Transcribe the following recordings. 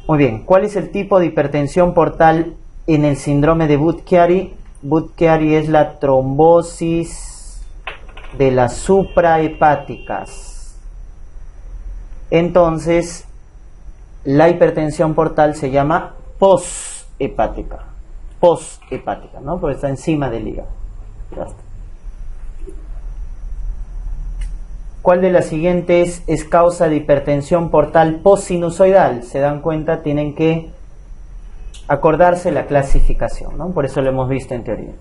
Muy bien, ¿cuál es el tipo de hipertensión portal en el síndrome de Budd-Chiari? Budd-Chiari es la trombosis de las suprahepáticas. Entonces, la hipertensión portal se llama poshepática, ¿no? Porque está encima del hígado. Ya está. ¿Cuál de las siguientes es causa de hipertensión portal postsinusoidal? Se dan cuenta, tienen que acordarse la clasificación, ¿no? Por eso lo hemos visto en teoría.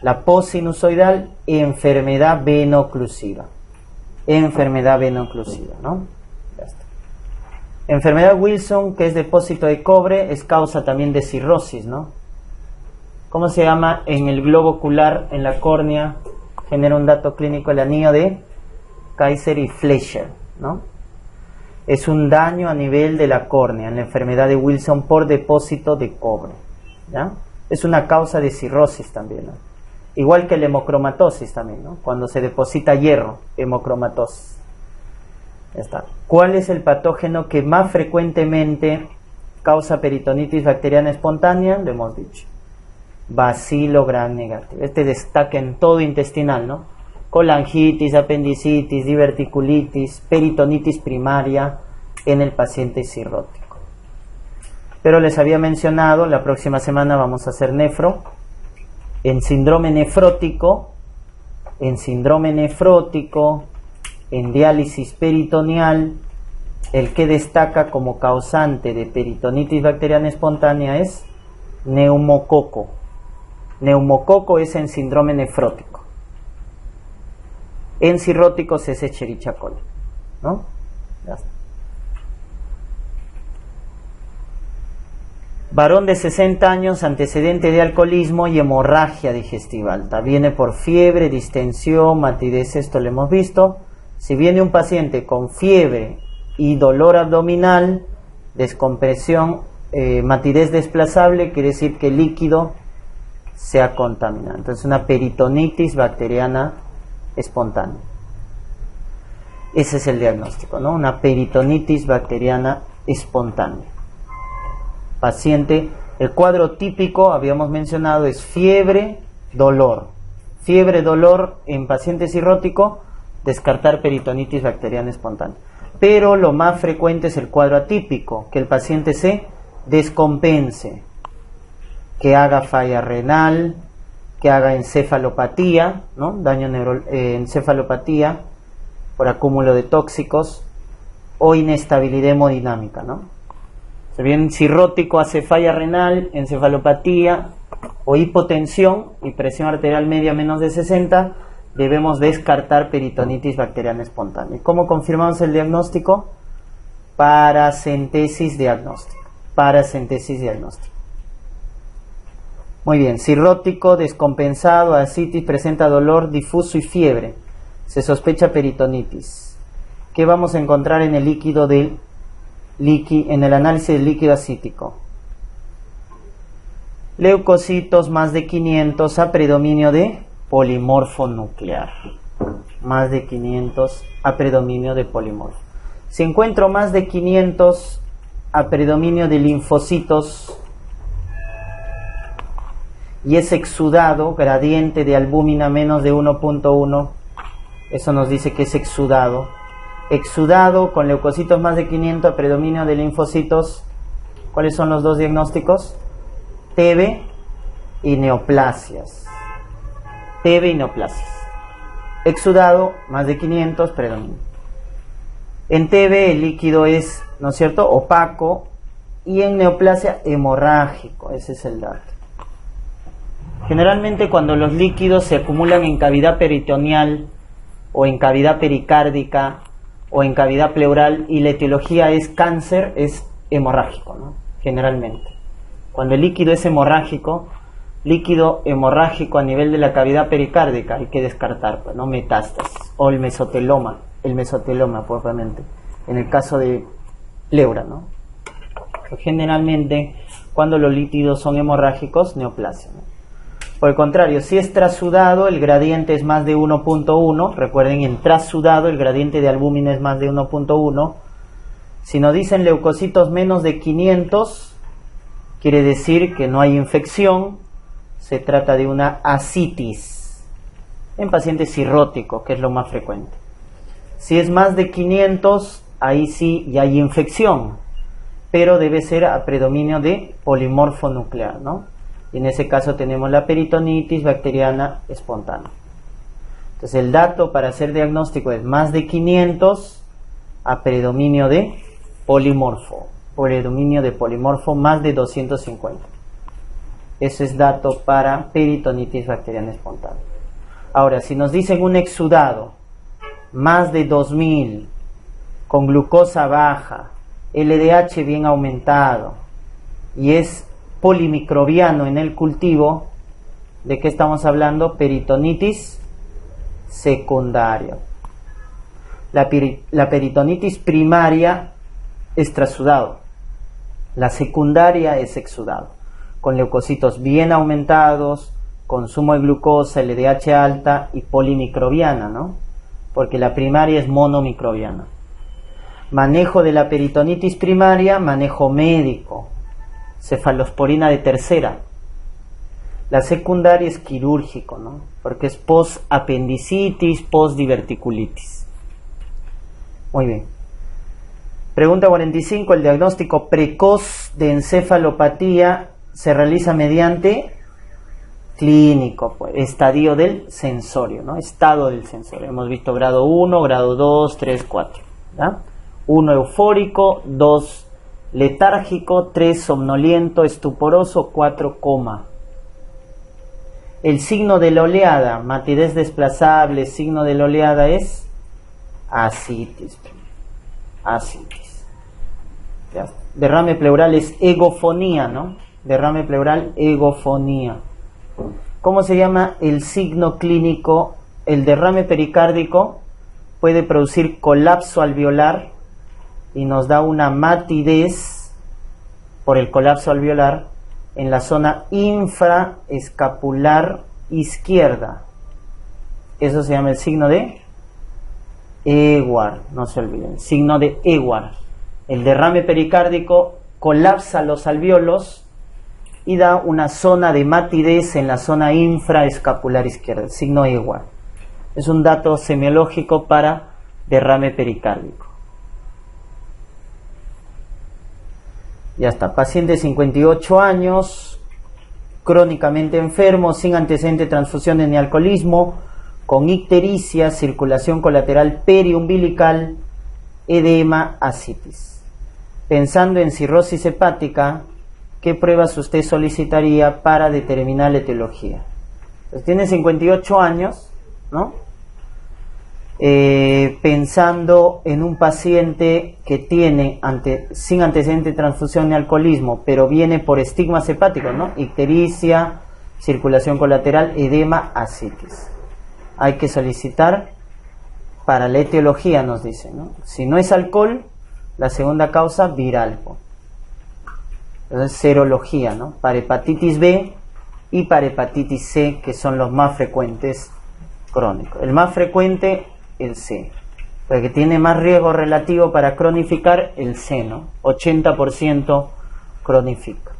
La postsinusoidal, enfermedad veno-oclusiva. Enfermedad veno-oclusiva, ¿no? Ya está. Enfermedad Wilson, que es depósito de cobre, es causa también de cirrosis, ¿no? ¿Cómo se llama en el globo ocular, en la córnea? Genera un dato clínico el anillo de Kaiser y Fleischer, ¿no? Es un daño a nivel de la córnea en la enfermedad de Wilson por depósito de cobre, ¿ya? Es una causa de cirrosis también, ¿no? Igual que la hemocromatosis también, ¿no? Cuando se deposita hierro, hemocromatosis. Ya está. ¿Cuál es el patógeno que más frecuentemente causa peritonitis bacteriana espontánea? Lo hemos dicho. Bacilo gram negativo. Este destaca en todo intestinal, ¿no? Colangitis, apendicitis, diverticulitis, peritonitis primaria en el paciente cirrótico. Pero les había mencionado, la próxima semana vamos a hacer nefro. En síndrome nefrótico, en diálisis peritoneal, el que destaca como causante de peritonitis bacteriana espontánea es neumococo. Neumococo es en síndrome nefrótico. En cirróticos es Escherichia coli, ¿no? Ya está. Varón de 60 años, antecedente de alcoholismo y hemorragia digestiva alta. Viene por fiebre, distensión, matidez, esto lo hemos visto. Si viene un paciente con fiebre y dolor abdominal, descompresión, matidez desplazable, quiere decir que el líquido se ha contaminado. Entonces, una peritonitis bacteriana espontánea. Ese es el diagnóstico, ¿no? Una peritonitis bacteriana espontánea. Paciente, el cuadro típico, habíamos mencionado, es fiebre, dolor. Fiebre, dolor en paciente cirrótico, descartar peritonitis bacteriana espontánea. Pero lo más frecuente es el cuadro atípico, que el paciente se descompense, que haga falla renal, que haga encefalopatía, ¿no? Daño encefalopatía por acúmulo de tóxicos o inestabilidad hemodinámica, ¿no? Si bien cirrótico hace falla renal, encefalopatía o hipotensión y presión arterial media menos de 60, debemos descartar peritonitis bacteriana espontánea. ¿Cómo confirmamos el diagnóstico? Paracentesis diagnóstica. Paracentesis diagnóstica. Muy bien, cirrótico, descompensado, ascitis, presenta dolor difuso y fiebre. Se sospecha peritonitis. ¿Qué vamos a encontrar en el líquido en el análisis del líquido ascítico? Leucocitos más de 500 a predominio de polimorfo nuclear. Más de 500 a predominio de polimorfo. Si encuentro más de 500 a predominio de linfocitos y es exudado, gradiente de albúmina menos de 1.1, eso nos dice que es exudado. Exudado con leucocitos más de 500 a predominio de linfocitos. ¿Cuáles son los dos diagnósticos? TB y neoplasias. TB y neoplasias. Exudado, más de 500, predominio. En TB el líquido es, ¿no es cierto?, opaco, y en neoplasia hemorrágico. Ese es el dato. Generalmente cuando los líquidos se acumulan en cavidad peritoneal o en cavidad pericárdica o en cavidad pleural y la etiología es cáncer, es hemorrágico, ¿no? Generalmente. Cuando el líquido es hemorrágico, líquido hemorrágico a nivel de la cavidad pericárdica, hay que descartar, pues, ¿no? Metástasis o el mesoteloma propiamente, en el caso de pleura, ¿no? Pues generalmente cuando los líquidos son hemorrágicos, neoplasia, ¿no? Por el contrario, si es trasudado, el gradiente es más de 1.1. Recuerden, en trasudado el gradiente de albúmina es más de 1.1. Si nos dicen leucocitos menos de 500, quiere decir que no hay infección, se trata de una ascitis en pacientes cirróticos, que es lo más frecuente. Si es más de 500, ahí sí ya hay infección, pero debe ser a predominio de polimorfo nuclear, ¿no? Y en ese caso tenemos la peritonitis bacteriana espontánea. Entonces el dato para hacer diagnóstico es más de 500 a predominio de polimorfo. Predominio de polimorfo más de 250. Ese es dato para peritonitis bacteriana espontánea. Ahora, si nos dicen un exudado más de 2000 con glucosa baja, LDH bien aumentado y es polimicrobiano en el cultivo, ¿de qué estamos hablando? Peritonitis secundaria. La peritonitis primaria es trasudado, la secundaria es exudado, con leucocitos bien aumentados, consumo de glucosa, LDH alta y polimicrobiana, ¿no? Porque la primaria es monomicrobiana. Manejo de la peritonitis primaria, manejo médico, cefalosporina de tercera. La secundaria es quirúrgico, ¿no? Porque es post-apendicitis, post-diverticulitis. Muy bien. Pregunta 45. El diagnóstico precoz de encefalopatía se realiza mediante clínico, pues, estadio del sensorio, ¿no? Estado del sensorio. Hemos visto grado 1, grado 2, 3, 4. ¿Ya? 1 eufórico, 2 letárgico, 3 somnoliento, estuporoso, 4 coma. El signo de la oleada, matidez desplazable, signo de la oleada es ascitis. Ascitis. Ya está. Derrame pleural es egofonía, ¿no? Derrame pleural, egofonía. ¿Cómo se llama el signo clínico? El derrame pericárdico puede producir colapso alveolar y nos da una matidez por el colapso alveolar en la zona infraescapular izquierda. Eso se llama el signo de Ewart, no se olviden, signo de Ewart. El derrame pericárdico colapsa los alvéolos y da una zona de matidez en la zona infraescapular izquierda, el signo Ewart. Es un dato semiológico para derrame pericárdico. Ya está, paciente de 58 años, crónicamente enfermo, sin antecedente de transfusiones ni alcoholismo, con ictericia, circulación colateral periumbilical, edema, ascitis. Pensando en cirrosis hepática, ¿qué pruebas usted solicitaría para determinar la etiología? Pues tiene 58 años, ¿no? Pensando en un paciente que tiene sin antecedente de transfusión ni alcoholismo, pero viene por estigmas hepáticos, ¿no? Ictericia, circulación colateral, edema, ascitis. Hay que solicitar para la etiología, nos dicen, ¿no? Si no es alcohol, la segunda causa viral. Entonces, serología, ¿no? Para hepatitis B y para hepatitis C, que son los más frecuentes crónicos. El más frecuente, el C, porque tiene más riesgo relativo para cronificar, el C, ¿no? 80% cronifica.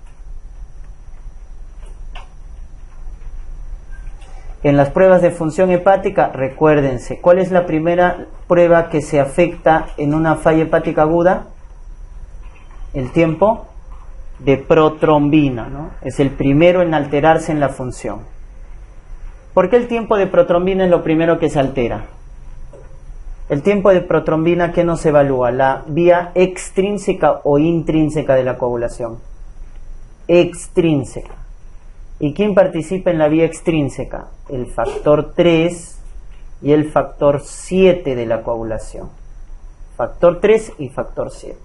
En las pruebas de función hepática, recuérdense, ¿cuál es la primera prueba que se afecta en una falla hepática aguda? El tiempo de protrombina, ¿no? Es el primero en alterarse en la función. ¿Por qué el tiempo de protrombina es lo primero que se altera? El tiempo de protrombina, ¿qué nos evalúa? ¿La vía extrínseca o intrínseca de la coagulación? Extrínseca. ¿Y quién participa en la vía extrínseca? El factor 3 y el factor 7 de la coagulación. Factor 3 y factor 7.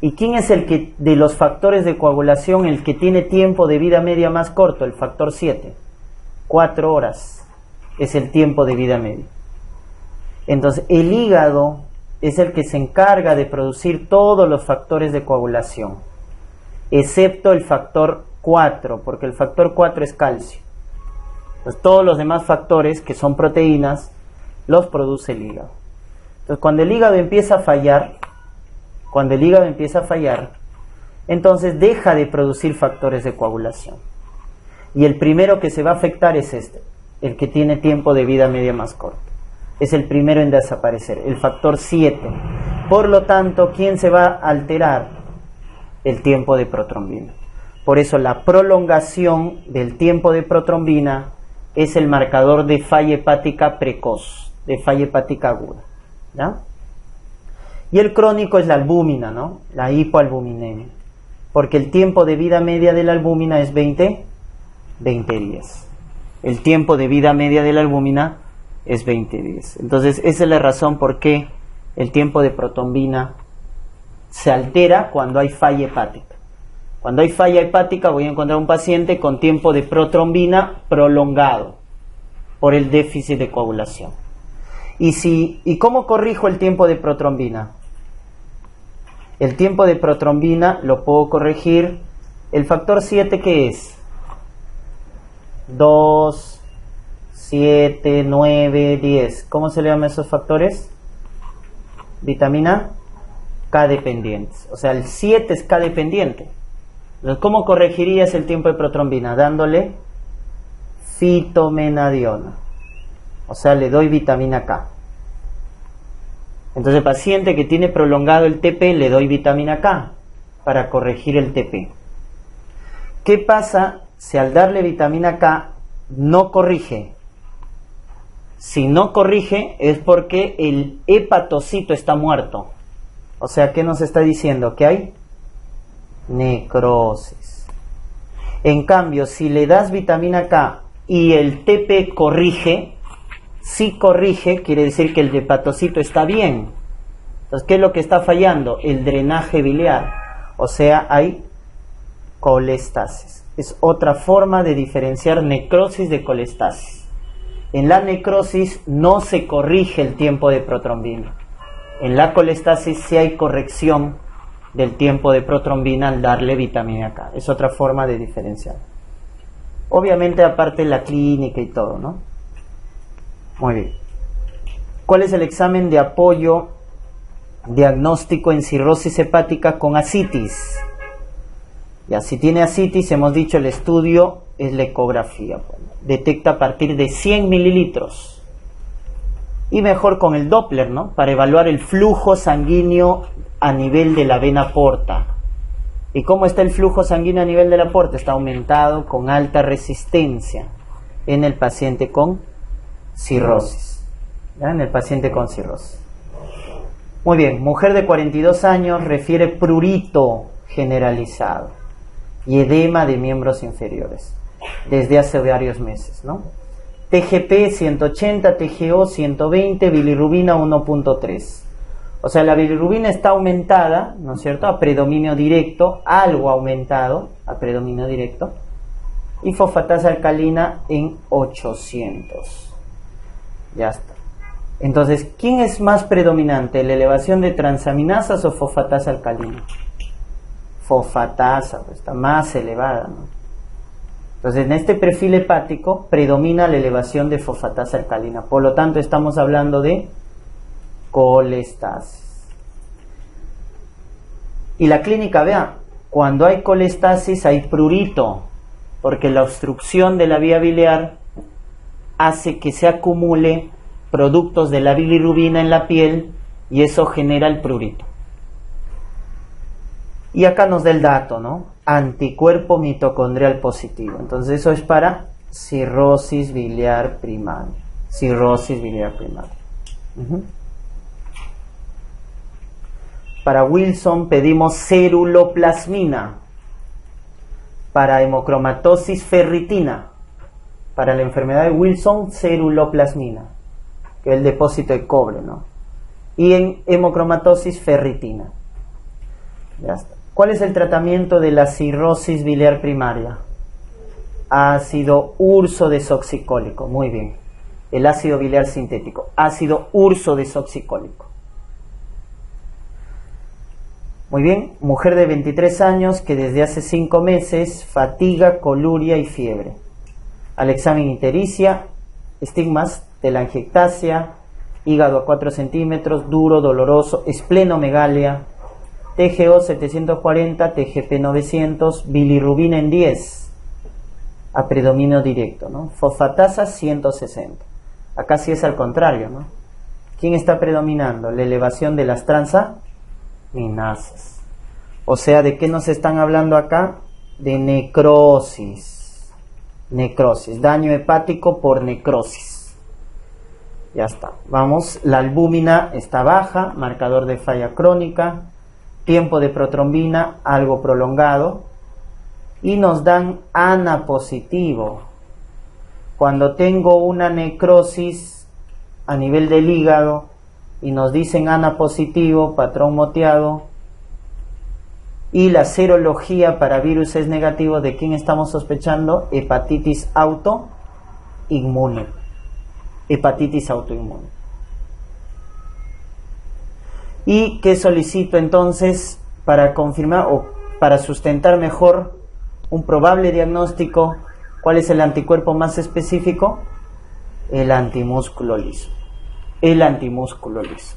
¿Y quién es el que, de los factores de coagulación, el que tiene tiempo de vida media más corto? El factor 7. 4 horas es el tiempo de vida media. Entonces, el hígado es el que se encarga de producir todos los factores de coagulación, excepto el factor 4, porque el factor 4 es calcio. Entonces, todos los demás factores, que son proteínas, los produce el hígado. Entonces, cuando el hígado empieza a fallar, Cuando el hígado empieza a fallar, entonces deja de producir factores de coagulación. Y el primero que se va a afectar es este, el que tiene tiempo de vida media más corto. Es el primero en desaparecer, el factor 7. Por lo tanto, ¿quién se va a alterar? El tiempo de protrombina. Por eso la prolongación del tiempo de protrombina es el marcador de falla hepática precoz, de falla hepática aguda, ¿ya? Y el crónico es la albúmina, ¿no? La hipoalbuminemia. Porque el tiempo de vida media de la albúmina es 20 días. El tiempo de vida media de la albúmina es 20 días. Entonces, esa es la razón por qué el tiempo de protrombina se altera cuando hay falla hepática. Cuando hay falla hepática voy a encontrar un paciente con tiempo de protrombina prolongado por el déficit de coagulación. ¿Y cómo corrijo el tiempo de protrombina? El tiempo de protrombina lo puedo corregir. El factor 7, ¿qué es? 2, 7, 9, 10. ¿Cómo se le llaman esos factores? Vitamina K dependientes. O sea, el 7 es K dependiente. Entonces, ¿cómo corregirías el tiempo de protrombina? Dándole fitomenadiona. O sea, le doy vitamina K. Entonces, el paciente que tiene prolongado el TP, le doy vitamina K para corregir el TP. ¿Qué pasa si al darle vitamina K no corrige? Si no corrige es porque el hepatocito está muerto. O sea, ¿qué nos está diciendo? Que hay necrosis. En cambio, si le das vitamina K y el TP corrige, si corrige, quiere decir que el hepatocito está bien. Entonces, ¿qué es lo que está fallando? El drenaje biliar. O sea, hay colestasis. Es otra forma de diferenciar necrosis de colestasis. En la necrosis no se corrige el tiempo de protrombina. En la colestasis sí hay corrección del tiempo de protrombina al darle vitamina K. Es otra forma de diferenciar. Obviamente, aparte la clínica y todo, ¿no? Muy bien. ¿Cuál es el examen de apoyo diagnóstico en cirrosis hepática con ascitis? Ya, si tiene ascitis, hemos dicho, el estudio es la ecografía. Detecta a partir de 100 mililitros. Y mejor con el Doppler, ¿no? Para evaluar el flujo sanguíneo a nivel de la vena porta. ¿Y cómo está el flujo sanguíneo a nivel de la porta? Está aumentado con alta resistencia en el paciente con cirrosis. ¿Ya? En el paciente con cirrosis. Muy bien, mujer de 42 años refiere prurito generalizado y edema de miembros inferiores desde hace varios meses, ¿no? TGP 180, TGO 120, bilirrubina 1.3. O sea, la bilirrubina está aumentada, ¿no es cierto?, a predominio directo, algo aumentado a predominio directo, y fosfatasa alcalina en 800. Ya está. Entonces, ¿quién es más predominante? ¿La elevación de transaminasas o fosfatasa alcalina? Fosfatasa, pues está más elevada, ¿no? Entonces, en este perfil hepático predomina la elevación de fosfatasa alcalina. Por lo tanto, estamos hablando de colestasis. Y la clínica, vea, cuando hay colestasis hay prurito, porque la obstrucción de la vía biliar hace que se acumule productos de la bilirrubina en la piel y eso genera el prurito. Y acá nos da el dato, ¿no? Anticuerpo mitocondrial positivo. Entonces eso es para cirrosis biliar primaria. Cirrosis biliar primaria. Para Wilson pedimos ceruloplasmina. Para hemocromatosis ferritina. Para la enfermedad de Wilson, ceruloplasmina, que es el depósito de cobre, ¿no? Y en hemocromatosis ferritina. Ya está. ¿Cuál es el tratamiento de la cirrosis biliar primaria? Ácido ursodesoxicólico. Muy bien. El ácido biliar sintético. Ácido ursodesoxicólico. Muy bien. Mujer de 23 años que desde hace 5 meses fatiga, coluria y fiebre. Al examen ictericia, estigmas, telangiectasia, hígado a 4 centímetros, duro, doloroso, esplenomegalia, TGO 740, TGP 900, bilirrubina en 10, a predominio directo, ¿no? Fosfatasa 160. Acá sí es al contrario, ¿no? ¿Quién está predominando? La elevación de las transaminasas. O sea, ¿de qué nos están hablando acá? De necrosis. Necrosis, daño hepático por necrosis. Ya está. Vamos, la albúmina está baja, marcador de falla crónica, tiempo de protrombina algo prolongado, y nos dan ANA positivo. Cuando tengo una necrosis a nivel del hígado y nos dicen ANA positivo, patrón moteado, y la serología para virus es negativo, ¿de quién estamos sospechando? Hepatitis autoinmune. Hepatitis autoinmune. ¿Y qué solicito entonces para confirmar o para sustentar mejor un probable diagnóstico? ¿Cuál es el anticuerpo más específico? El antimúsculo liso. El antimúsculo liso.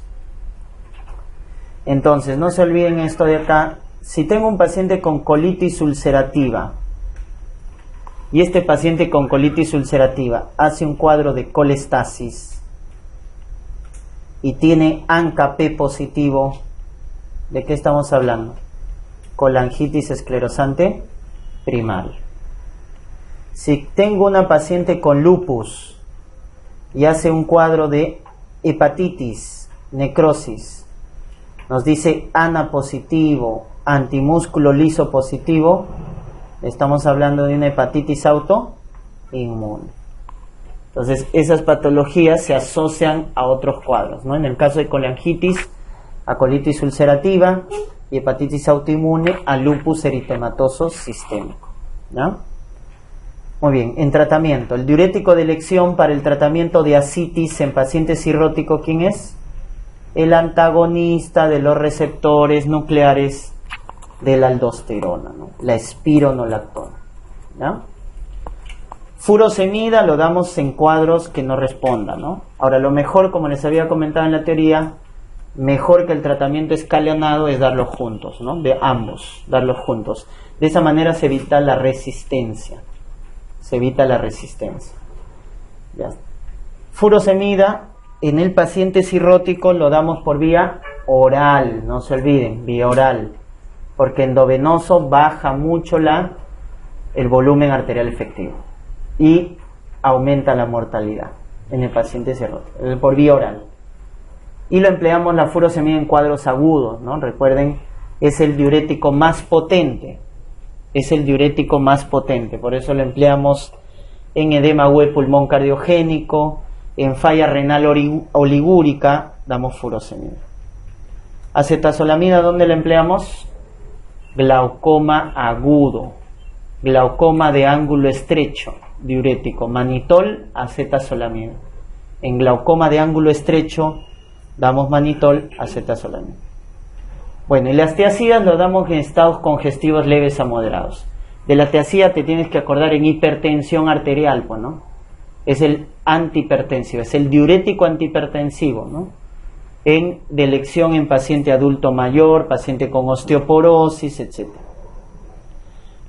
Entonces, no se olviden esto de acá. Si tengo un paciente con colitis ulcerativa y este paciente con colitis ulcerativa hace un cuadro de colestasis y tiene ANCA-P positivo, ¿de qué estamos hablando? Colangitis esclerosante primaria. Si tengo una paciente con lupus y hace un cuadro de hepatitis, necrosis, nos dice ANA positivo, antimúsculo liso positivo, estamos hablando de una hepatitis autoinmune. Entonces, esas patologías se asocian a otros cuadros, ¿no? En el caso de colangitis, a colitis ulcerativa, y hepatitis autoinmune, a lupus eritematoso sistémico, ¿no? Muy bien, en tratamiento, el diurético de elección para el tratamiento de ascitis en pacientes cirróticos, ¿quién es? El antagonista de los receptores nucleares de la aldosterona, ¿no? La espironolactona, ¿no? Furosemida lo damos en cuadros que no respondan, ¿no? Ahora, lo mejor, como les había comentado en la teoría, mejor que el tratamiento escalonado es darlos juntos, ¿no? De ambos, darlos juntos. De esa manera se evita la resistencia. Se evita la resistencia. Ya. Furosemida en el paciente cirrótico lo damos por vía oral, no se olviden, vía oral, porque endovenoso baja mucho el volumen arterial efectivo y aumenta la mortalidad en el paciente cirrótico, por vía oral. Y lo empleamos la furosemida en cuadros agudos, ¿no? Recuerden, es el diurético más potente. Es el diurético más potente, por eso lo empleamos en edema agudo de pulmón cardiogénico, en falla renal oligúrica, damos furosemida. Acetazolamida, ¿dónde la empleamos? Glaucoma agudo, glaucoma de ángulo estrecho, diurético, manitol, acetazolamida. En glaucoma de ángulo estrecho, damos manitol, acetazolamida. Bueno, y las tiazidas lo damos en estados congestivos leves a moderados. De la tiazida te tienes que acordar en hipertensión arterial, pues, ¿no? Es el antihipertensivo, es el diurético antihipertensivo, ¿no? De elección en paciente adulto mayor, paciente con osteoporosis, etc.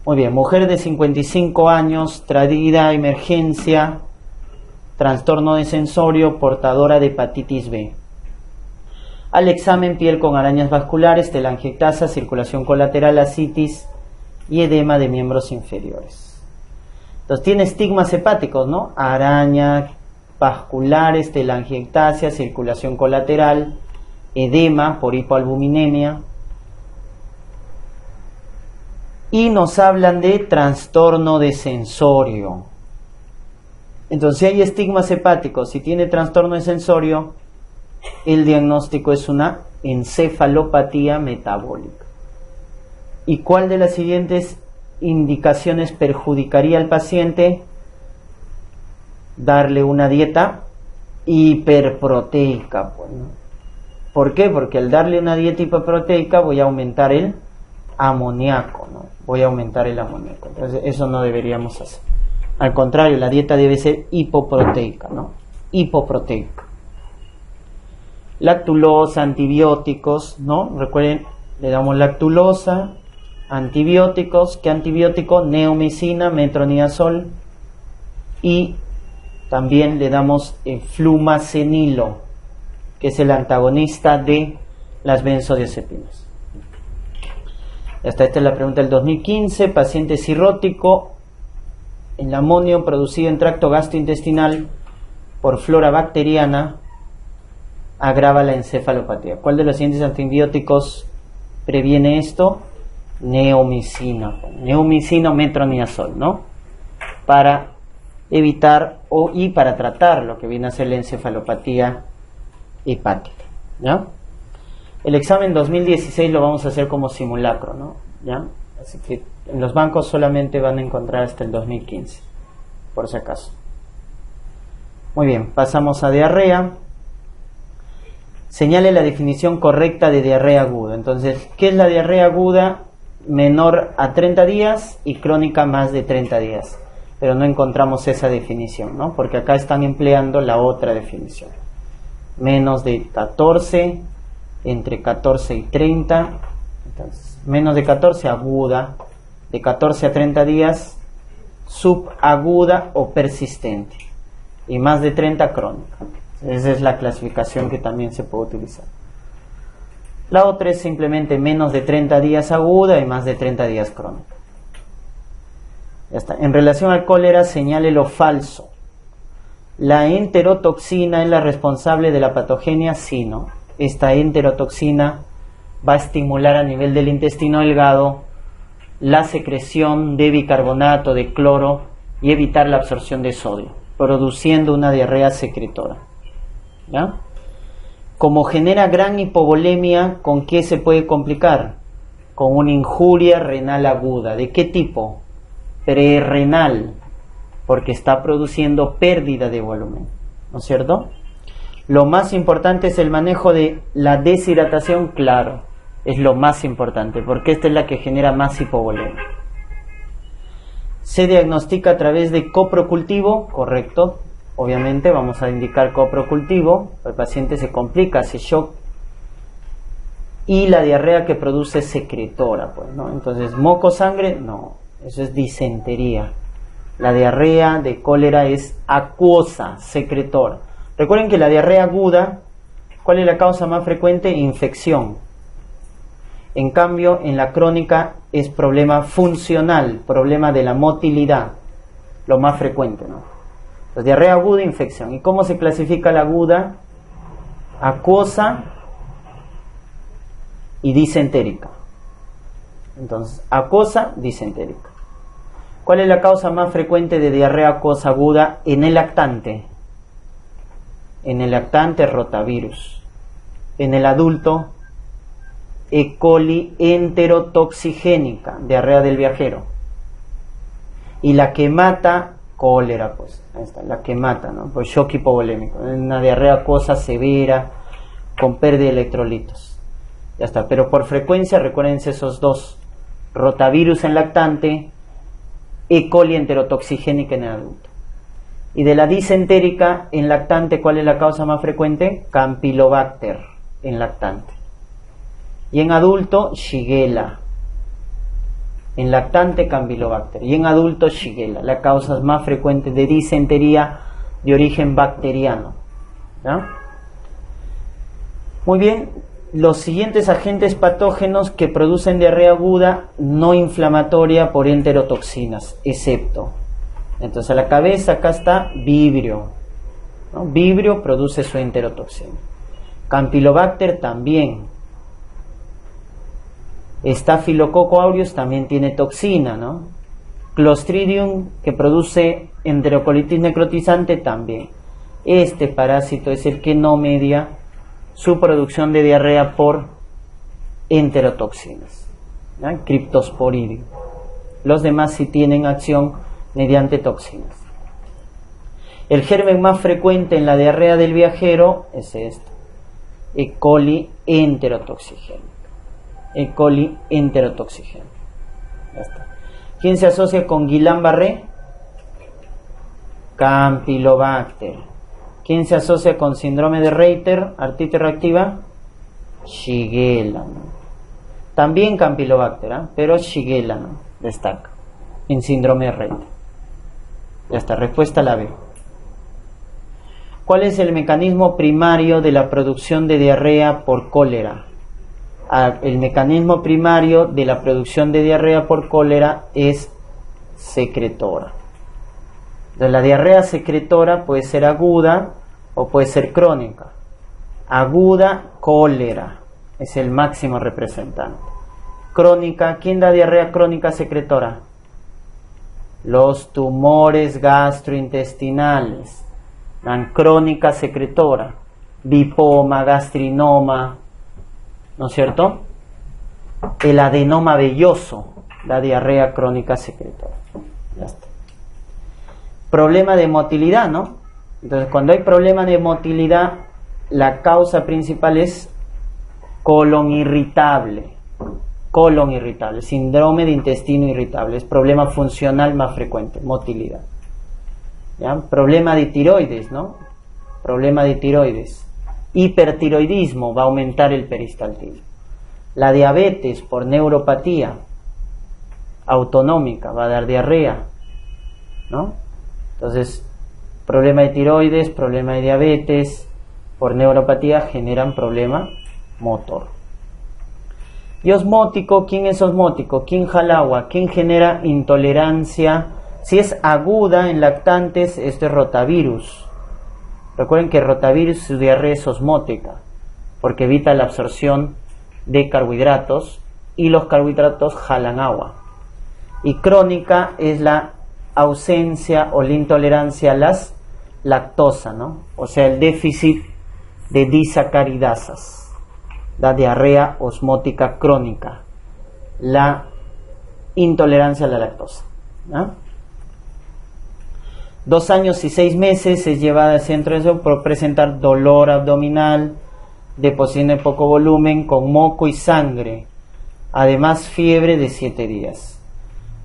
Muy bien, mujer de 55 años, traída, emergencia, trastorno de sensorio, portadora de hepatitis B. Al examen, piel con arañas vasculares, telangiectasia, circulación colateral, ascitis y edema de miembros inferiores. Entonces tiene estigmas hepáticos, ¿no? Araña, vasculares, telangiectasia, circulación colateral, edema por hipoalbuminemia. Y nos hablan de trastorno de sensorio. Entonces, si hay estigmas hepáticos, si tiene trastorno de sensorio, el diagnóstico es una encefalopatía metabólica. ¿Y cuál de las siguientes indicaciones perjudicaría al paciente? Darle una dieta hiperproteica, pues, ¿no? ¿Por qué? Porque al darle una dieta hiperproteica voy a aumentar el amoníaco, ¿no? Voy a aumentar el amoníaco. Entonces eso no deberíamos hacer. Al contrario, la dieta debe ser hipoproteica, ¿no? Hipoproteica. Lactulosa, antibióticos, ¿no? Recuerden, Le damos lactulosa, antibióticos. ¿Qué antibiótico? Neomicina, metronidazol. Y también le damos flumacenilo, que es el antagonista de las benzodiazepinas. Esta es la pregunta del 2015. Paciente cirrótico. El amonio producido en tracto gastrointestinal por flora bacteriana agrava la encefalopatía. ¿Cuál de los siguientes antibióticos previene esto? Neomicina. Neomicina o metronidazol, ¿no? Para evitar y para tratar lo que viene a ser la encefalopatía hepática, ¿ya? El examen 2016 lo vamos a hacer como simulacro, ¿no? ¿Ya? Así que en los bancos solamente van a encontrar hasta el 2015, por si acaso. Muy bien, pasamos a diarrea. Señale la definición correcta de diarrea aguda. Entonces, ¿qué es la diarrea aguda? Menor a 30 días y crónica más de 30 días. Pero no encontramos esa definición, ¿no? Porque acá están empleando la otra definición. Menos de 14, entre 14 y 30. Entonces, menos de 14 aguda, de 14 a 30 días subaguda o persistente, y más de 30 crónica. Esa es la clasificación que también se puede utilizar. La otra es simplemente menos de 30 días aguda y más de 30 días crónica. Ya está. En relación al cólera, señale lo falso. ¿La enterotoxina es la responsable de la patogenia? Sí, ¿no? Esta enterotoxina va a estimular a nivel del intestino delgado la secreción de bicarbonato de cloro y evitar la absorción de sodio, produciendo una diarrea secretora, ¿ya? Como genera gran hipovolemia, ¿con qué se puede complicar? Con una injuria renal aguda. ¿De qué tipo? Prerrenal, porque está produciendo pérdida de volumen, ¿no es cierto? Lo más importante es el manejo de la deshidratación, claro, es lo más importante, porque esta es la que genera más hipovolemia. Se diagnostica a través de coprocultivo, correcto, obviamente vamos a indicar coprocultivo, el paciente se complica, hace shock, y la diarrea que produce secretora, pues, ¿no? Entonces, moco, sangre, no, eso es disentería. La diarrea de cólera es acuosa, secretora. Recuerden que la diarrea aguda, ¿cuál es la causa más frecuente? Infección. En cambio, en la crónica es problema funcional, problema de la motilidad, lo más frecuente, ¿no? Entonces, diarrea aguda, infección. ¿Y cómo se clasifica la aguda? Acuosa y disentérica. Entonces, acuosa, disentérica. ¿Cuál es la causa más frecuente de diarrea acuosa aguda en el lactante? En el lactante, rotavirus. En el adulto, E. coli enterotoxigénica, diarrea del viajero. Y la que mata, cólera, pues. Ahí está, la que mata, ¿no? Pues shock hipovolémico. Una diarrea acuosa severa, con pérdida de electrolitos. Ya está, pero por frecuencia, recuérdense esos dos. Rotavirus en lactante, E. coli enterotoxigénica en el adulto. Y de la disentérica en lactante, ¿cuál es la causa más frecuente? Campylobacter en lactante. Y en adulto, Shigella. En lactante, Campylobacter. Y en adulto, Shigella. La causa más frecuente de disentería de origen bacteriano, ¿ya? Muy bien. Los siguientes agentes patógenos que producen diarrea aguda no inflamatoria por enterotoxinas, excepto. Entonces a la cabeza acá está Vibrio, ¿no? Vibrio produce su enterotoxina. Campylobacter también. Staphylococcus aureus también tiene toxina, ¿no? Clostridium, que produce enterocolitis necrotizante, también. Este parásito es el que no media su producción de diarrea por enterotoxinas, ¿ya? Cryptosporidium. Los demás sí tienen acción mediante toxinas. El germen más frecuente en la diarrea del viajero es este, E. coli enterotoxigénica. E. coli enterotoxigénica. Ya está. ¿Quién se asocia con Guillain-Barré? Campylobacter. ¿Quién se asocia con síndrome de Reiter, artritis reactiva? Shigella, ¿no? También Campylobacter, pero Shigella, ¿no? Destaca en síndrome de Rett. Ya está, respuesta a la B. ¿Cuál es el mecanismo primario de la producción de diarrea por cólera? El mecanismo primario de la producción de diarrea por cólera es secretora. Entonces, la diarrea secretora puede ser aguda o puede ser crónica. Aguda, cólera, es el máximo representante. Crónica, ¿quién da diarrea crónica secretora? Los tumores gastrointestinales dan crónica secretora. Lipoma, gastrinoma, ¿no es cierto? El adenoma velloso da diarrea crónica secretora. Ya está. Problema de motilidad, ¿no? Entonces, cuando hay problema de motilidad, la causa principal es colon irritable. Colon irritable, síndrome de intestino irritable, es problema funcional más frecuente, motilidad. ¿Ya? Problema de tiroides, ¿no? Problema de tiroides. Hipertiroidismo, va a aumentar el peristaltismo. La diabetes por neuropatía autonómica va a dar diarrea, ¿no? Entonces, problema de tiroides, problema de diabetes por neuropatía generan problema motor. Y osmótico, ¿quién es osmótico? ¿Quién jala agua? ¿Quién genera intolerancia? Si es aguda en lactantes, esto es rotavirus. Recuerden que rotavirus, su diarrea es osmótica, porque evita la absorción de carbohidratos y los carbohidratos jalan agua. Y crónica es la ausencia o la intolerancia a las lactosa, ¿no? O sea, el déficit de disacaridasas. Da diarrea osmótica crónica, la intolerancia a la lactosa. ¿No? 2 años y 6 meses es llevada al centro de salud por presentar dolor abdominal, deposición de poco volumen con moco y sangre, además fiebre de 7 días.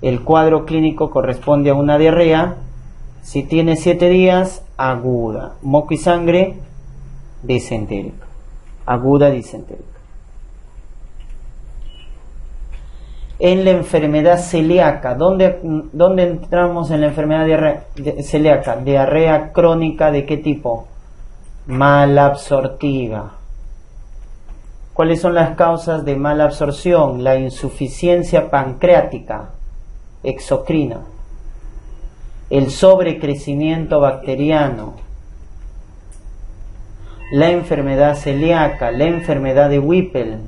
El cuadro clínico corresponde a una diarrea, si tiene 7 días, aguda, moco y sangre, disentérica. Aguda disentérica. En la enfermedad celíaca, ¿dónde entramos en la enfermedad celíaca? Diarrea crónica, ¿de qué tipo? Malabsortiva. ¿Cuáles son las causas de malabsorción? La insuficiencia pancreática, exocrina, el sobrecrecimiento bacteriano, la enfermedad celíaca, la enfermedad de Whipple,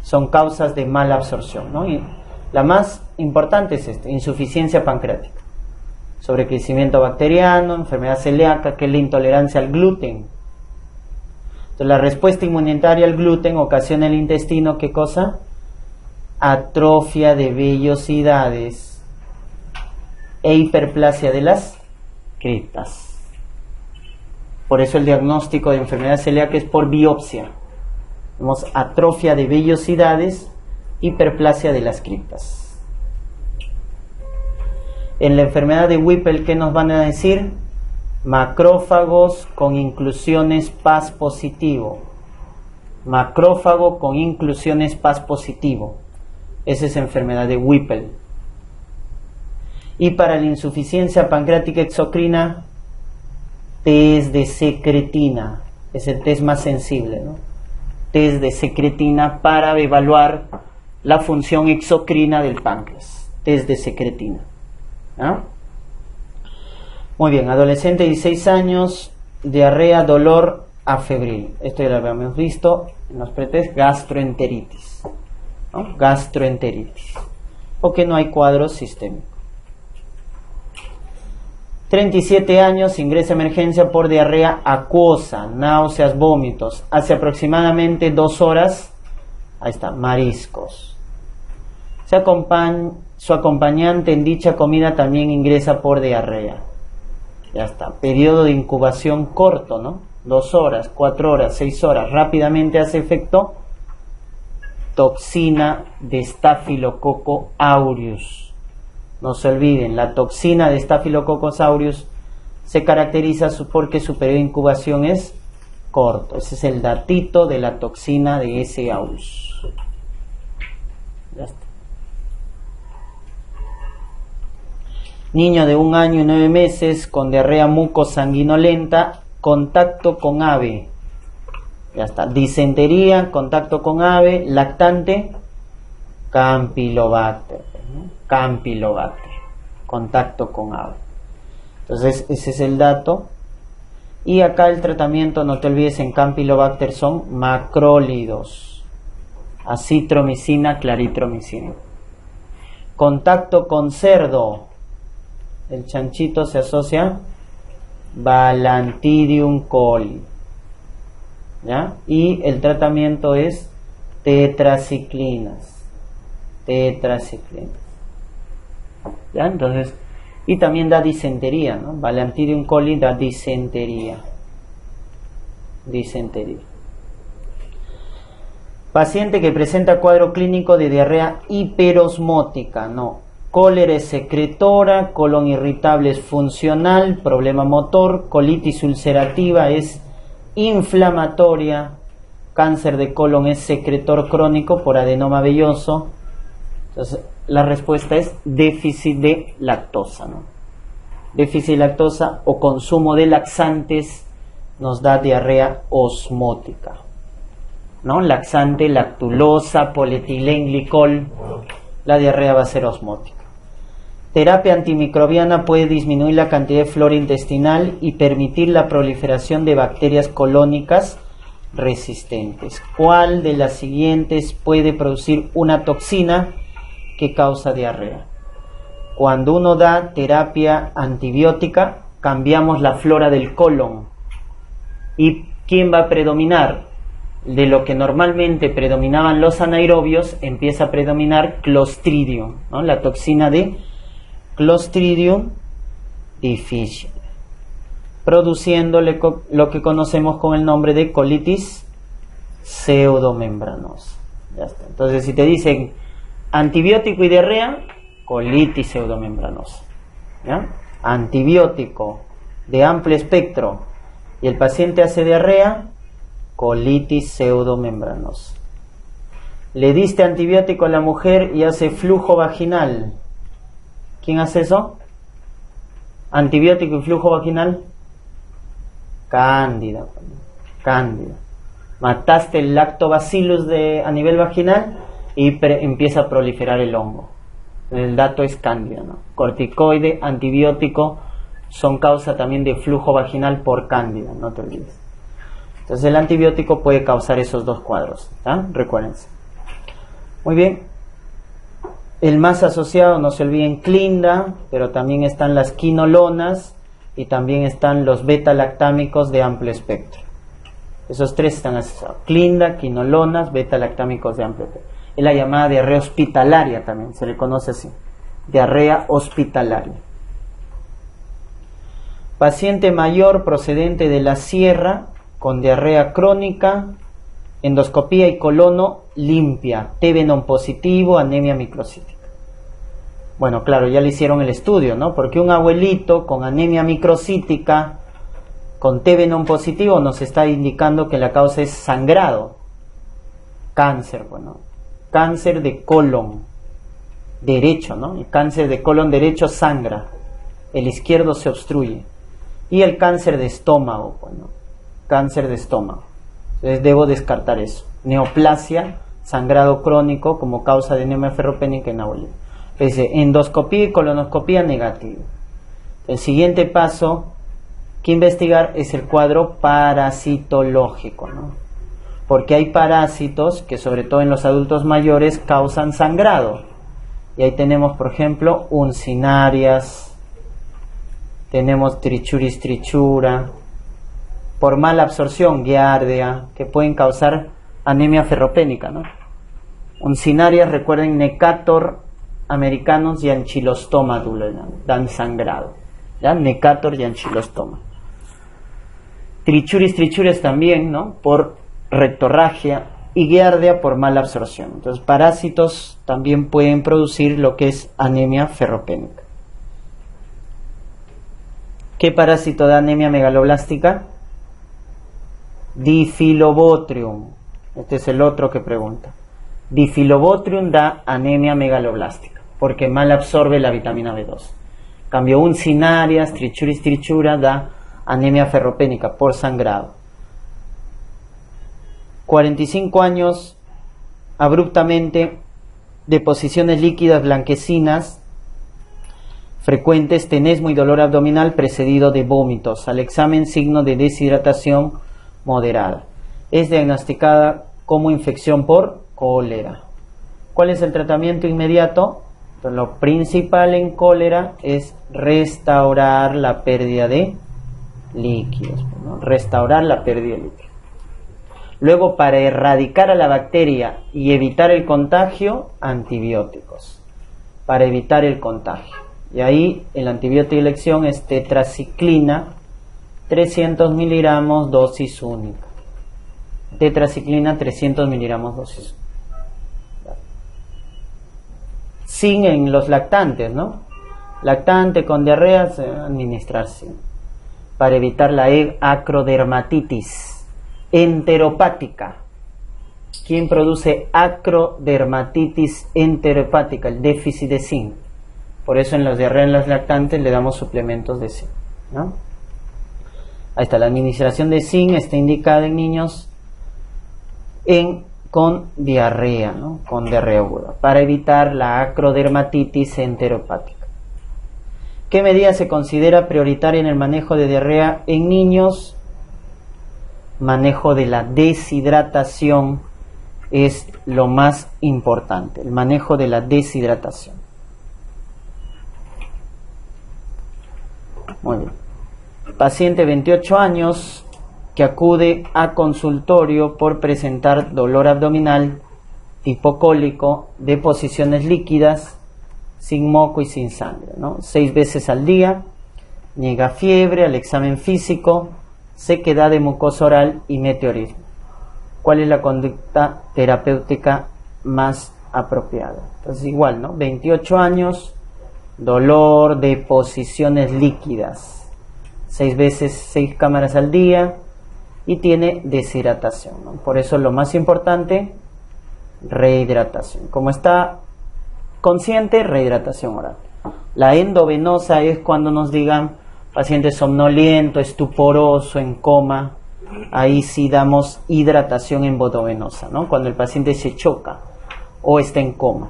son causas de mala absorción, ¿no? Y la más importante es esta, insuficiencia pancreática, sobrecrecimiento bacteriano, enfermedad celíaca, que es la intolerancia al gluten. Entonces, la respuesta inmunitaria al gluten ocasiona en el intestino, ¿qué cosa? Atrofia de vellosidades e hiperplasia de las criptas. Por eso el diagnóstico de enfermedad celíaca es por biopsia. Tenemos atrofia de vellosidades, hiperplasia de las criptas. En la enfermedad de Whipple, ¿qué nos van a decir? Macrófagos con inclusiones Paz positivo. Macrófago con inclusiones Paz positivo. Esa es enfermedad de Whipple. Y para la insuficiencia pancreática exocrina, test de secretina. Es el test más sensible, ¿no? Test de secretina para evaluar la función exocrina del páncreas. Test de secretina. ¿Ah? Muy bien, adolescente de 16 años, diarrea, dolor afebril. Esto ya lo habíamos visto en los pretest, gastroenteritis. ¿No? Gastroenteritis. Porque no hay cuadro sistémico. 37 años, ingresa a emergencia por diarrea acuosa, náuseas, vómitos. Hace aproximadamente 2 horas, ahí está, mariscos. Su acompañante en dicha comida también ingresa por diarrea. Ya está, periodo de incubación corto, ¿no? 2 horas, 4 horas, 6 horas. Rápidamente hace efecto toxina de Staphylococcus aureus. No se olviden, la toxina de Staphylococcus aureus se caracteriza porque su periodo de incubación es corto. Ese es el datito de la toxina de S. aureus. Ya está. Niño de 1 año y 9 meses con diarrea mucosanguinolenta, contacto con ave. Ya está. Disentería, contacto con ave, lactante, Campylobacter, ¿no? Campylobacter, contacto con ave. Entonces ese es el dato. Y acá el tratamiento, no te olvides, en Campylobacter son macrólidos, acitromicina, claritromicina. Contacto con cerdo, el chanchito se asocia Balantidium coli, ¿ya? Y el tratamiento es tetraciclinas, ¿ya? Entonces, y también da disentería, ¿no? Balantidium coli da disentería. Paciente que presenta cuadro clínico de diarrea hiperosmótica, no. Cólera es secretora, colon irritable es funcional, problema motor, colitis ulcerativa es inflamatoria, cáncer de colon es secretor crónico por adenoma velloso. Entonces, la respuesta es déficit de lactosa, ¿no? Déficit de lactosa o consumo de laxantes nos da diarrea osmótica, ¿no? Laxante, lactulosa, polietilenglicol, la diarrea va a ser osmótica. Terapia antimicrobiana puede disminuir la cantidad de flora intestinal y permitir la proliferación de bacterias colónicas resistentes. ¿Cuál de las siguientes puede producir una toxina que causa diarrea? Cuando uno da terapia antibiótica, cambiamos la flora del colon. ¿Y quién va a predominar? De lo que normalmente predominaban los anaerobios, empieza a predominar Clostridium, ¿no? La toxina de Clostridium difficile, produciendo lo que conocemos con el nombre de colitis pseudomembranosa. Ya está. Entonces, si te dicen antibiótico y diarrea, colitis pseudomembranosa, ¿ya? Antibiótico de amplio espectro y el paciente hace diarrea, colitis pseudomembranosa. Le diste antibiótico a la mujer y hace flujo vaginal. ¿Quién hace eso? Antibiótico y flujo vaginal. Cándida. Mataste el lactobacillus a nivel vaginal y empieza a proliferar el hongo. El dato es cándida, ¿no? Corticoide, antibiótico son causa también de flujo vaginal por cándida, no te olvides. Entonces el antibiótico puede causar esos dos cuadros, ¿tá? Recuérdense. Muy bien. El más asociado, no se olviden, clinda, pero también están las quinolonas y también están los beta-lactámicos de amplio espectro. Esos tres están asociados. Clinda, quinolonas, beta-lactámicos de amplio espectro. Es la llamada diarrea hospitalaria también, se le conoce así. Diarrea hospitalaria. Paciente mayor procedente de la sierra con diarrea crónica, endoscopía y colono limpia, T-Venom positivo, anemia microcítica. Bueno, claro, ya le hicieron el estudio, ¿no? Porque un abuelito con anemia microcítica, con T-Venom positivo, nos está indicando que la causa es sangrado, cáncer, bueno, cáncer de colon derecho, ¿no? El cáncer de colon derecho sangra, el izquierdo se obstruye. Y el cáncer de estómago, bueno, cáncer de estómago. Entonces debo descartar eso. Neoplasia, sangrado crónico como causa de anemia ferropénica en abuelito. Dice endoscopía y colonoscopía negativo. El siguiente paso que investigar es el cuadro parasitológico, ¿no? Porque hay parásitos que sobre todo en los adultos mayores causan sangrado. Y ahí tenemos, por ejemplo, uncinarias, tenemos trichuris trichura, por mala absorción, giardia, que pueden causar anemia ferropénica, ¿no? Uncinarias, recuerden, Necator americanos y Ancylostoma dan sangrado, ¿ya? Necator y Ancylostoma. Trichuris trichures también, ¿no? Por rectorragia y giardia por mala absorción. Entonces, parásitos también pueden producir lo que es anemia ferropénica. ¿Qué parásito da anemia megaloblástica? Difilobotrium. Este es el otro que pregunta. Difilobotrium da anemia megaloblástica, porque mal absorbe la vitamina B2. Cambio Uncinarias, Trichuris trichura da anemia ferropénica por sangrado. 45 años, abruptamente, deposiciones líquidas blanquecinas frecuentes, tenesmo y dolor abdominal precedido de vómitos. Al examen, signo de deshidratación moderada. Es diagnosticada como infección por cólera. ¿Cuál es el tratamiento inmediato? Entonces, lo principal en cólera es restaurar la pérdida de líquidos, ¿no? Restaurar la pérdida de líquidos. Luego, para erradicar a la bacteria y evitar el contagio, antibióticos. Para evitar el contagio. Y ahí el antibiótico de elección es tetraciclina, 300 miligramos, dosis única. Tetraciclina, 300 miligramos, dosis única. Sin en los lactantes, ¿no? Lactante con diarrea, se debe administrar sin. Para evitar la acrodermatitis enteropática. ¿Quién produce acrodermatitis enteropática? El déficit de zinc. Por eso en las diarreas en las lactantes le damos suplementos de zinc, ¿no? Ahí está, la administración de zinc está indicada en niños con diarrea, ¿no? Con diarrea aguda, para evitar la acrodermatitis enteropática. ¿Qué medida se considera prioritaria en el manejo de diarrea en niños? Manejo de la deshidratación es lo más importante, el manejo de la deshidratación. Muy bien. Paciente 28 años que acude a consultorio por presentar dolor abdominal hipocólico, deposiciones líquidas, sin moco y sin sangre, ¿no? 6 veces al día, niega fiebre, al examen físico, sequedad de mucosa oral y meteorismo. ¿Cuál es la conducta terapéutica más apropiada? Entonces igual, ¿no? 28 años, dolor, deposiciones líquidas, 6 veces, 6 cámaras al día, y tiene deshidratación, ¿no? Por eso lo más importante, rehidratación. Como está consciente, rehidratación oral. La endovenosa es cuando nos digan paciente somnoliento, estuporoso, en coma. Ahí sí damos hidratación endovenosa, ¿no? Cuando el paciente se choca o está en coma.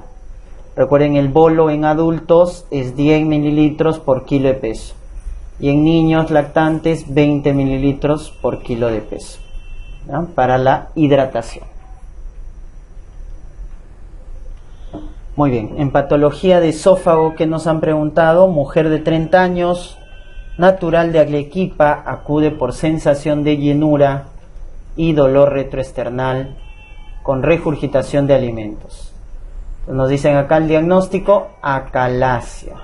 Recuerden, el bolo en adultos es 10 mililitros por kilo de peso. Y en niños lactantes 20 mililitros por kilo de peso, ¿no? Para la hidratación. Muy bien, en patología de esófago que nos han preguntado, mujer de 30 años, natural de Arequipa, acude por sensación de llenura y dolor retroesternal con regurgitación de alimentos. Entonces nos dicen acá el diagnóstico, acalasia.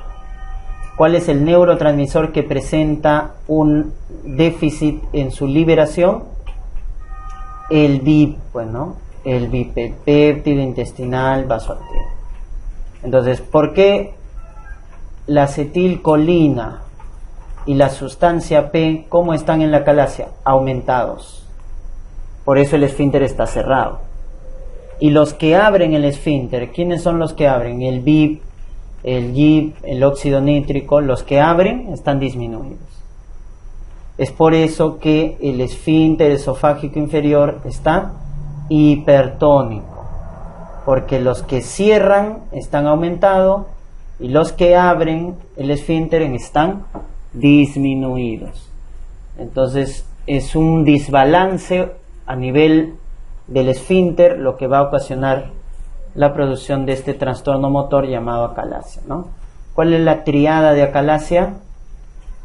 ¿Cuál es el neurotransmisor que presenta un déficit en su liberación? El BIP, pues, ¿no? El BIP, el péptido intestinal vasoactivo. Entonces, ¿por qué la acetilcolina y la sustancia P, cómo están en la acalasia? Aumentados. Por eso el esfínter está cerrado. Y los que abren el esfínter, ¿quiénes son los que abren? El BIP, el GIP, el óxido nítrico, los que abren están disminuidos. Es por eso que el esfínter esofágico inferior está hipertónico, porque los que cierran están aumentados y los que abren el esfínter están disminuidos. Entonces es un desbalance a nivel del esfínter lo que va a ocasionar la producción de este trastorno motor llamado acalasia, ¿no? ¿Cuál es la triada de acalasia?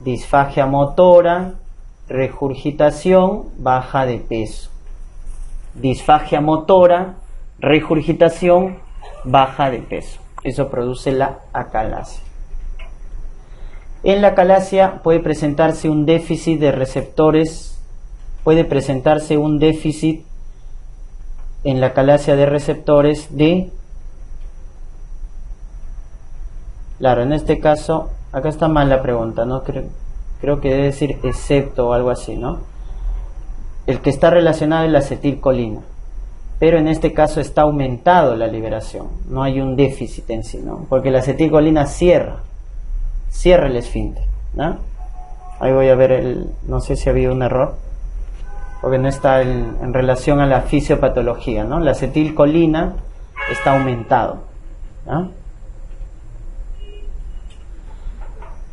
Disfagia motora, regurgitación, baja de peso. Disfagia motora, regurgitación, baja de peso. Eso produce la acalasia. En la acalasia puede presentarse un déficit de receptores, puede presentarse un déficit en la acalasia de receptores de, claro, en este caso, acá está mal la pregunta, ¿no? Creo que debe decir excepto o algo así, ¿no? el que está relacionado es la acetilcolina, pero en este caso está aumentado la liberación, no hay un déficit en sí, ¿no? Porque la acetilcolina cierra el esfínter, ¿no? Ahí voy a ver no sé si había un error, porque no está en relación a la fisiopatología, ¿no? La acetilcolina está aumentado, ¿no?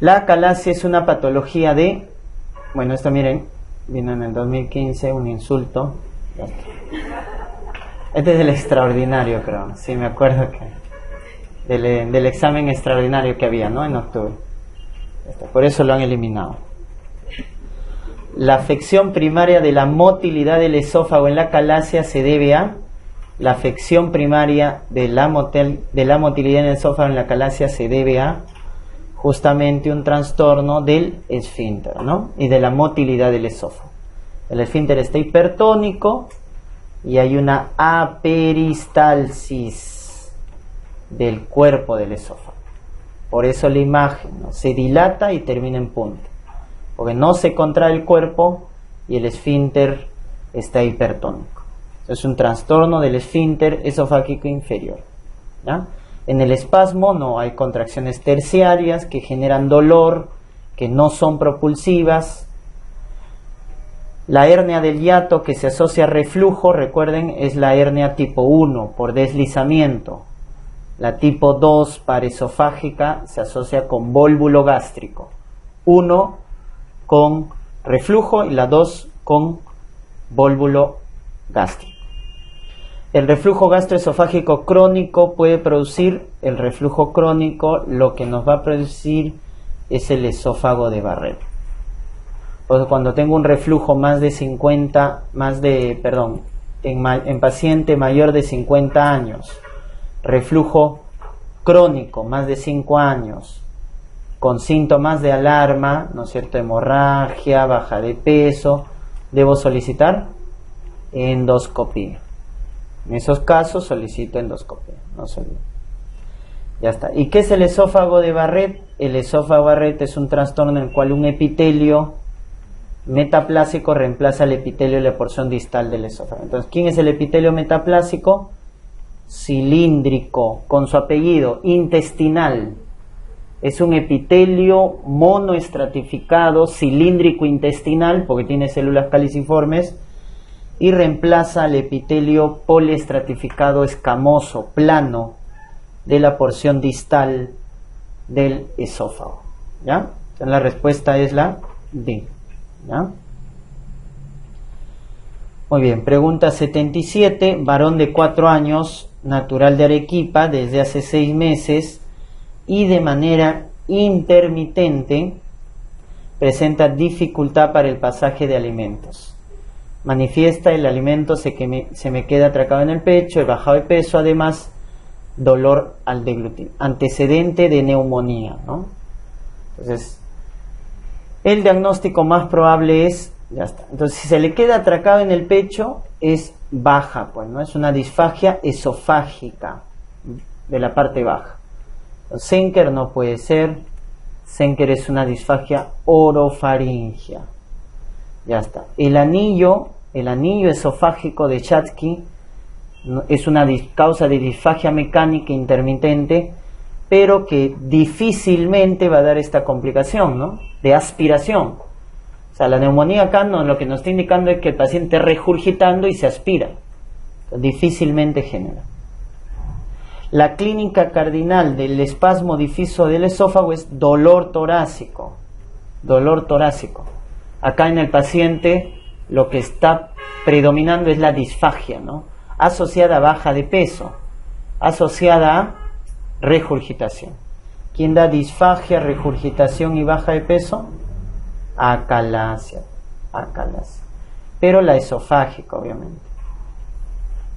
La acalasia es una patología bueno, esto miren, vino en el 2015, un insulto. Este es del extraordinario, creo, sí, me acuerdo que del examen extraordinario que había, ¿no? En octubre. Por eso lo han eliminado. La afección primaria de la motilidad del esófago en la acalasia se debe a la afección primaria de la motilidad en el esófago en la acalasia se debe a justamente un trastorno del esfínter, ¿no? Y de la motilidad del esófago. El esfínter está hipertónico y hay una aperistalsis del cuerpo del esófago. Por eso la imagen, ¿no?, se dilata y termina en punta, porque no se contrae el cuerpo y el esfínter está hipertónico. Es un trastorno del esfínter esofágico inferior, ¿ya? En el espasmo no hay contracciones terciarias que generan dolor, que no son propulsivas. La hernia del hiato que se asocia a reflujo, recuerden, es la hernia tipo 1 por deslizamiento. La tipo 2 paresofágica se asocia con vólvulo gástrico. 1 con reflujo y la 2 con vólvulo gástrico. El reflujo gastroesofágico crónico puede producir, el reflujo crónico lo que nos va a producir es el esófago de Barrett. O cuando tengo un reflujo en paciente mayor de 50 años, reflujo crónico más de 5 años, con síntomas de alarma, ¿no es cierto?, hemorragia, baja de peso, debo solicitar endoscopía. En esos casos solicito endoscopia, no se olvide. Ya está. ¿Y qué es el esófago de Barrett? El esófago de Barrett es un trastorno en el cual un epitelio metaplásico reemplaza el epitelio de la porción distal del esófago. Entonces, ¿quién es el epitelio metaplásico? Cilíndrico, con su apellido, intestinal. Es un epitelio monoestratificado, cilíndrico intestinal, porque tiene células caliciformes, y reemplaza al epitelio poliestratificado escamoso, plano, de la porción distal del esófago, ¿ya? Entonces la respuesta es la D, ¿ya? Muy bien, pregunta 77, varón de 4 años, natural de Arequipa, desde hace 6 meses, y de manera intermitente, presenta dificultad para el pasaje de alimentos. Manifiesta el alimento se me queda atracado en el pecho, he bajado de peso, además dolor al deglutir, antecedente de neumonía, ¿no? Entonces, el diagnóstico más probable es, ya está. Entonces, si se le queda atracado en el pecho, es baja, pues, ¿no? Es una disfagia esofágica de la parte baja. Zenker no puede ser, Zenker es una disfagia orofaringia. Ya está. El anillo esofágico de Chatsky es una causa de disfagia mecánica intermitente, pero que difícilmente va a dar esta complicación, ¿no?, de aspiración. O sea, la neumonía acá lo que nos está indicando es que el paciente está regurgitando y se aspira. Difícilmente genera. La clínica cardinal del espasmo difuso del esófago es dolor torácico. Dolor torácico. Acá en el paciente lo que está predominando es la disfagia, ¿no?, asociada a baja de peso, asociada a regurgitación. ¿Quién da disfagia, regurgitación y baja de peso? Acalasia. Pero la esofágica, obviamente.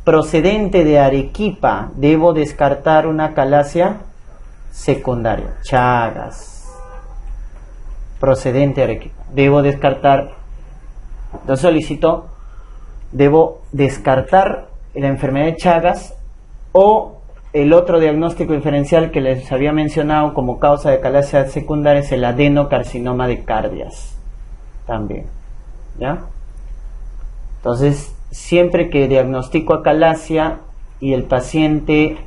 Procedente de Arequipa, debo descartar una acalasia secundaria. Chagas. Procedente de Arequipa. Debo descartar. Entonces solicito, debo descartar la enfermedad de Chagas o el otro diagnóstico diferencial que les había mencionado como causa de acalasia secundaria es el adenocarcinoma de Cardias. También. ¿Ya? Entonces, siempre que diagnostico acalasia y el paciente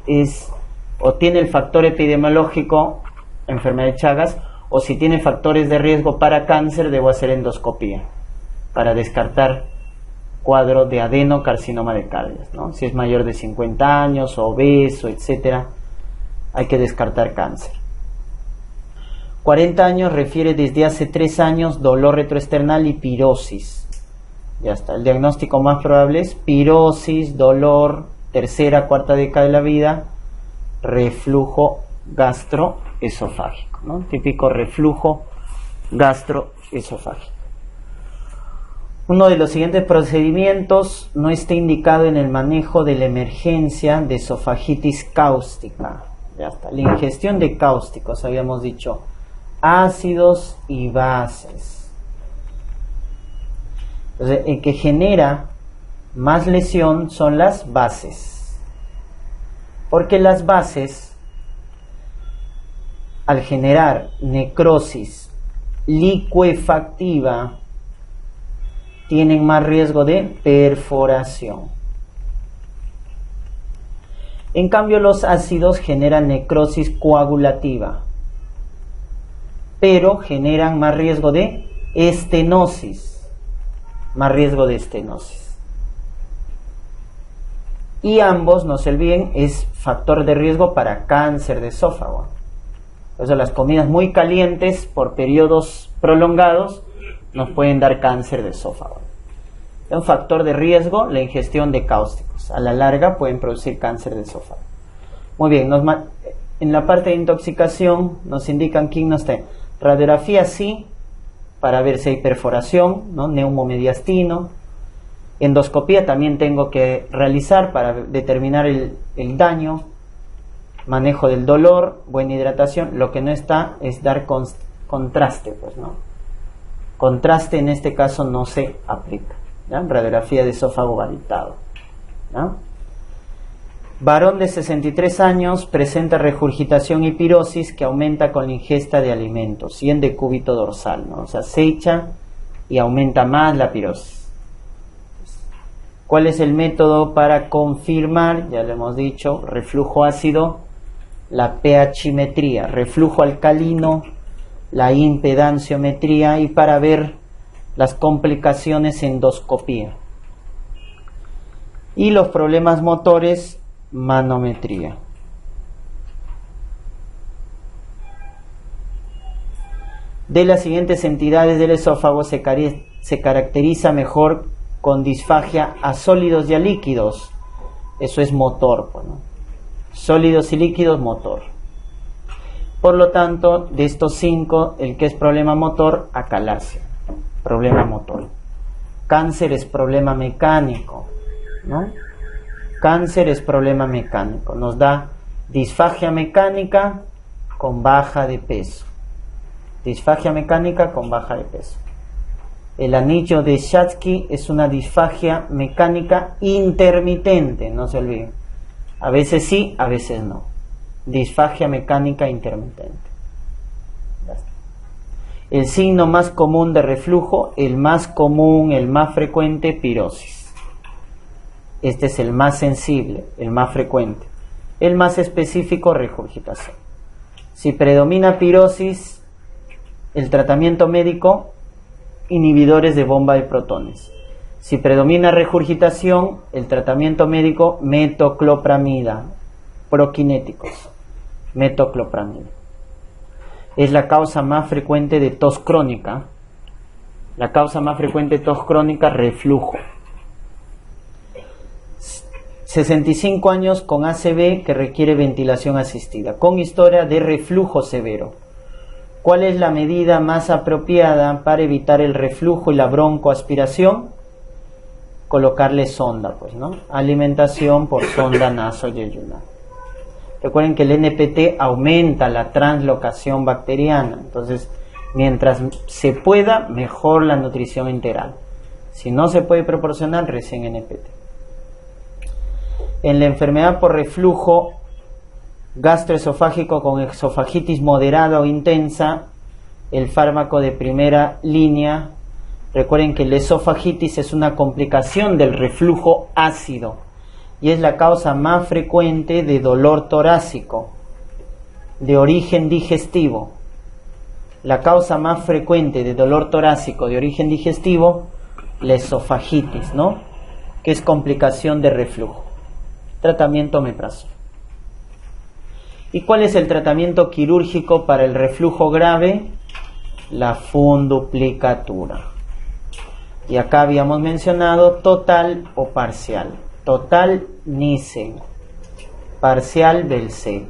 o tiene el factor epidemiológico, enfermedad de Chagas, o si tiene factores de riesgo para cáncer, debo hacer endoscopía para descartar cuadro de adenocarcinoma de Calles, ¿no? Si es mayor de 50 años, obeso, etcétera, hay que descartar cáncer. 40 años refiere desde hace 3 años dolor retroesternal y pirosis. Ya está, el diagnóstico más probable es pirosis, dolor, tercera, cuarta década de la vida, reflujo gastroesofágico, ¿no? Típico reflujo gastroesofágico. Uno de los siguientes procedimientos no está indicado en el manejo de la emergencia de esofagitis cáustica. Ya está, la ingestión de cáusticos, habíamos dicho, ácidos y bases. Entonces, el que genera más lesión son las bases, porque las bases, al generar necrosis licuefactiva, tienen más riesgo de perforación. En cambio, los ácidos generan necrosis coagulativa, pero generan más riesgo de estenosis, Y ambos, no se olviden, es factor de riesgo para cáncer de esófago. Por eso las comidas muy calientes por periodos prolongados nos pueden dar cáncer de esófago. Es un factor de riesgo la ingestión de cáusticos. A la larga pueden producir cáncer de esófago. Muy bien, en la parte de intoxicación nos indican quién no está. Radiografía sí, para ver si hay perforación, ¿no? Neumomediastino. Endoscopía también tengo que realizar para determinar el daño. Manejo del dolor, buena hidratación. Lo que no está es dar contraste, pues, ¿no? Contraste en este caso no se aplica, ¿ya? Radiografía de esófago varitado, ¿ya? Varón de 63 años presenta regurgitación y pirosis que aumenta con la ingesta de alimentos, y en decúbito dorsal, ¿no? O sea, se echa y aumenta más la pirosis. ¿Cuál es el método para confirmar? Ya lo hemos dicho, reflujo ácido, la pHimetría, reflujo alcalino, la impedanciometría, y para ver las complicaciones, endoscopía. Y los problemas motores, manometría. De las siguientes entidades del esófago se caracteriza mejor con disfagia a sólidos y a líquidos. Eso es motor, ¿no? Sólidos y líquidos, motor. Por lo tanto, de estos 5, el que es problema motor, acalasia, problema motor. Cáncer es problema mecánico, ¿no? Cáncer es problema mecánico. Nos da disfagia mecánica con baja de peso. Disfagia mecánica con baja de peso. El anillo de Shatsky es una disfagia mecánica intermitente, no se olviden. A veces sí, a veces no. Disfagia mecánica intermitente. El signo más común de reflujo, el más común, el más frecuente, pirosis. Este es el más sensible, el más frecuente. El más específico, regurgitación. Si predomina pirosis, el tratamiento médico, inhibidores de bomba de protones. Si predomina regurgitación, el tratamiento médico, metoclopramida, prokinéticos. Metoclopramida. Es la causa más frecuente de tos crónica. La causa más frecuente de tos crónica, reflujo. 65 años con ACV que requiere ventilación asistida, con historia de reflujo severo. ¿Cuál es la medida más apropiada para evitar el reflujo y la broncoaspiración? Colocarle sonda, pues, ¿no? Alimentación por sonda nasoyeyunal. Recuerden que el NPT aumenta la translocación bacteriana, entonces mientras se pueda, mejor la nutrición integral. Si no se puede proporcionar, recién NPT. En la enfermedad por reflujo gastroesofágico con esofagitis moderada o intensa, el fármaco de primera línea Recuerden que la esofagitis es una complicación del reflujo ácido y es la causa más frecuente de dolor torácico de origen digestivo. La causa más frecuente de dolor torácico de origen digestivo, la esofagitis, ¿no? Que es complicación de reflujo. Tratamiento omeprazol. ¿Y cuál es el tratamiento quirúrgico para el reflujo grave? La funduplicatura. Y acá habíamos mencionado total o parcial. Total NICE, parcial Belsay.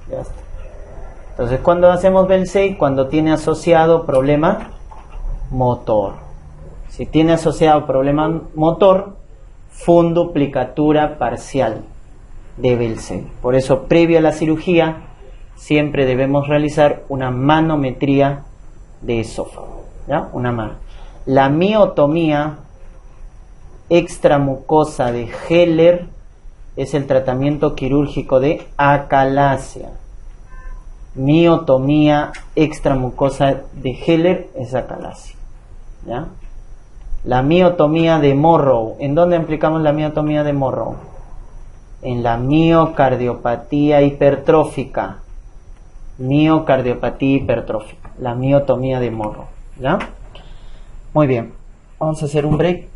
Ya está. Entonces, ¿cuándo hacemos Belsay? Cuando tiene asociado problema motor. Si tiene asociado problema motor, funduplicatura parcial de Belsay. Por eso, previo a la cirugía, siempre debemos realizar una manometría de esófago. ¿Ya? Una mano. La miotomía extramucosa de Heller es el tratamiento quirúrgico de acalasia. Miotomía extramucosa de Heller es acalasia. ¿Ya? La miotomía de Morrow. ¿En dónde aplicamos la miotomía de Morrow? En la miocardiopatía hipertrófica. Miocardiopatía hipertrófica. La miotomía de Morrow. ¿Ya? Muy bien. Vamos a hacer un break.